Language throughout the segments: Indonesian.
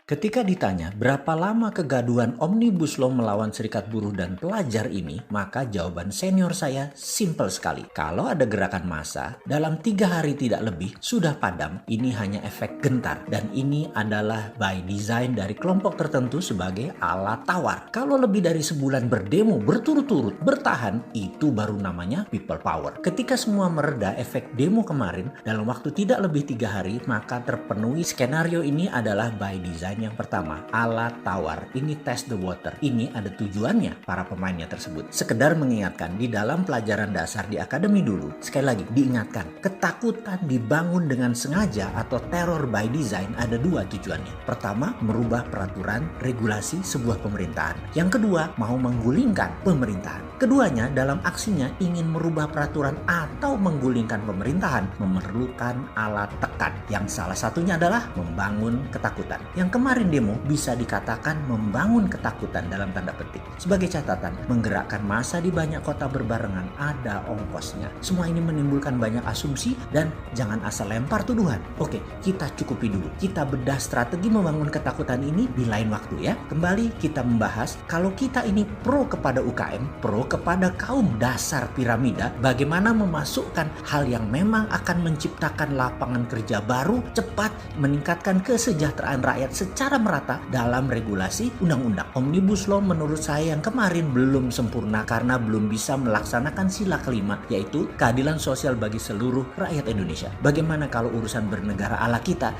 Ketika ditanya berapa lama kegaduhan Omnibus Law melawan Serikat Buruh dan pelajar ini, maka jawaban senior saya simpel sekali. Kalau ada gerakan massa, dalam 3 hari tidak lebih sudah padam, ini hanya efek gentar. Dan ini adalah by design dari kelompok tertentu sebagai alat tawar. Kalau lebih dari sebulan berdemo berturut-turut, bertahan, itu baru namanya people power. Ketika semua mereda efek demo kemarin, dalam waktu tidak lebih 3 hari, maka terpenuhi skenario ini adalah by design. Yang pertama, alat tawar. Ini test the water. Ini ada tujuannya para pemainnya tersebut. Sekedar mengingatkan, di dalam pelajaran dasar di akademi dulu, sekali lagi diingatkan, ketakutan dibangun dengan sengaja atau terror by design ada 2 tujuannya. Pertama, merubah peraturan regulasi sebuah pemerintahan. Yang kedua, mau menggulingkan pemerintahan. Keduanya dalam aksinya ingin merubah peraturan atau menggulingkan pemerintahan memerlukan alat tekan. Yang salah satunya adalah membangun ketakutan. Yang kemarin demo bisa dikatakan membangun ketakutan dalam tanda petik. Sebagai catatan, menggerakkan massa di banyak kota berbarengan ada ongkosnya. Semua ini menimbulkan banyak asumsi dan jangan asal lempar tuduhan. Oke, kita cukupi dulu. Kita bedah strategi membangun ketakutan ini di lain waktu ya. Kembali kita membahas kalau kita ini pro kepada UKM, pro kepada kaum dasar piramida, bagaimana memasukkan hal yang memang akan menciptakan lapangan kerja baru, cepat meningkatkan kesejahteraan rakyat secara merata dalam regulasi undang-undang. Omnibus Law menurut saya yang kemarin belum sempurna karena belum bisa melaksanakan sila kelima, yaitu keadilan sosial bagi seluruh rakyat Indonesia. Bagaimana kalau urusan bernegara ala kita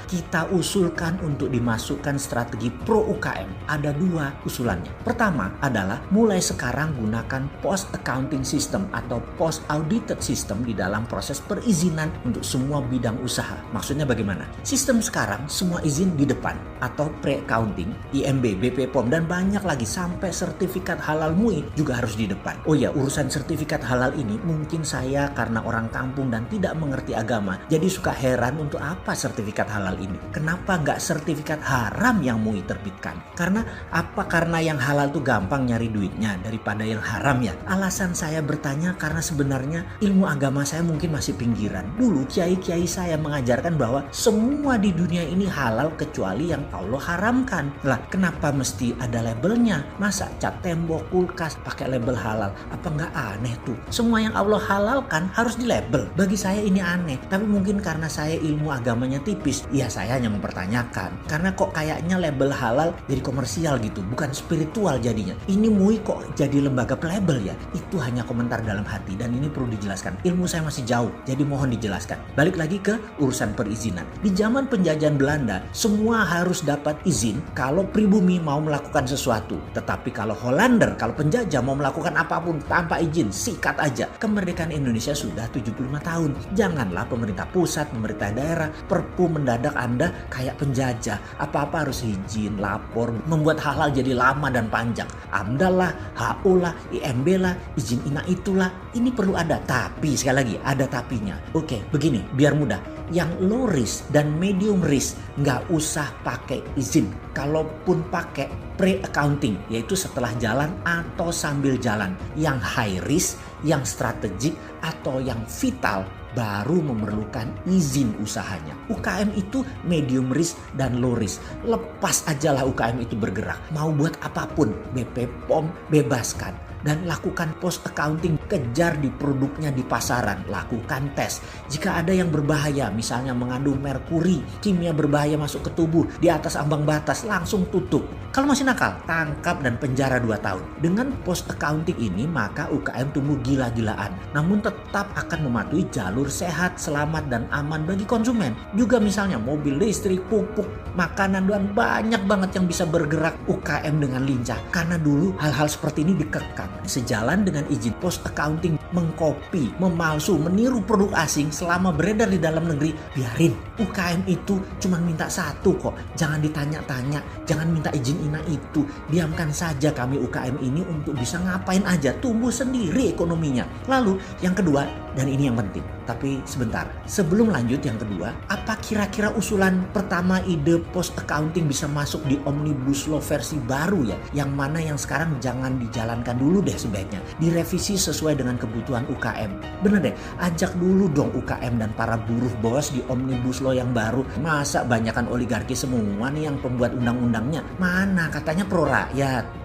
usulkan untuk dimasukkan strategi pro UKM? Ada 2 usulannya. Pertama adalah mulai sekarang gunakan post accounting system atau post audited system di dalam proses perizinan untuk semua bidang usaha. Maksudnya bagaimana? Sistem sekarang semua izin di depan atau pre-accounting, IMB, BP POM, dan banyak lagi sampai sertifikat halal MUI juga harus di depan. Oh ya, urusan sertifikat halal ini mungkin saya karena orang kampung dan tidak mengerti agama, jadi suka heran untuk apa sertifikat halal ini. Kenapa nggak sertifikat haram yang MUI terbitkan? Karena apa? Karena yang halal tuh gampang nyari duitnya daripada yang haram ya? Alasan saya bertanya karena sebenarnya ilmu agama saya mungkin masih pinggiran. Dulu kiai-kiai saya mengajarkan bahwa semua di dunia ini halal kecuali yang Allah haramkan. Lah, kenapa mesti ada labelnya? Masa cat tembok, kulkas pakai label halal? Apa nggak aneh tuh? Semua yang Allah halalkan harus di label. Bagi saya ini aneh. Tapi mungkin karena saya ilmu agamanya tipis, ya saya hanya mempertanyakan. Karena kok kayaknya label halal jadi komersial gitu, bukan spiritual jadinya. Ini MUI kok jadi lembaga pelabel ya? Itu hanya komentar dalam hati dan ini perlu dijelaskan. Ilmu saya masih jauh, jadi mohon dijelaskan. Balik lagi ke urusan perizinan. Di zaman penjajahan Belanda, semua harus dapat izin kalau pribumi mau melakukan sesuatu. Tetapi kalau Hollander, kalau penjajah mau melakukan apapun tanpa izin, sikat aja. Kemerdekaan Indonesia sudah 75 tahun. Janganlah pemerintah pusat, pemerintah daerah, perpu mendadak Anda kayak penjajah. Apa-apa harus izin, lapor, membuat hal-hal jadi lama dan panjang. AMDAL lah, HO lah, IMB lah, izin ina itulah. Ini perlu ada. Tapi sekali lagi ada tapinya. Oke, begini, biar mudah. Yang low risk dan medium risk nggak usah pakai izin. Kalaupun pakai pre-accounting, yaitu setelah jalan atau sambil jalan. Yang high risk, yang strategik, atau yang vital baru memerlukan izin usahanya. UKM itu medium risk dan low risk. Lepas ajalah UKM itu bergerak. Mau buat apapun, BP POM bebaskan. Dan lakukan post accounting, kejar di produknya di pasaran, lakukan tes. Jika ada yang berbahaya, misalnya mengandung merkuri, kimia berbahaya masuk ke tubuh di atas ambang batas, langsung tutup. Kalau masih nakal, tangkap dan penjara 2 tahun. Dengan post accounting ini, maka UKM tumbuh gila-gilaan. Namun tetap akan mematuhi jalur sehat, selamat, dan aman bagi konsumen. Juga misalnya mobil listrik, pupuk, makanan, dan banyak banget yang bisa bergerak UKM dengan lincah. Karena dulu hal-hal seperti ini dikekang. Sejalan dengan izin post accounting, mengkopi, memalsu, meniru produk asing selama beredar di dalam negeri, biarin. UKM itu cuma minta satu kok, jangan ditanya-tanya, jangan minta izin ina itu. Diamkan saja kami UKM ini untuk bisa ngapain aja, tumbuh sendiri ekonominya. Lalu yang kedua, Dan ini yang penting. Tapi sebentar, sebelum lanjut yang kedua, apa kira-kira usulan pertama ide post accounting bisa masuk di Omnibus Law versi baru ya? Yang mana yang sekarang jangan dijalankan dulu deh sebaiknya. Direvisi sesuai dengan kebutuhan UKM. Bener deh, ajak dulu dong UKM dan para buruh bos di Omnibus Law yang baru. Masa banyakan oligarki semua nih yang pembuat undang-undangnya? Mana katanya pro rakyat.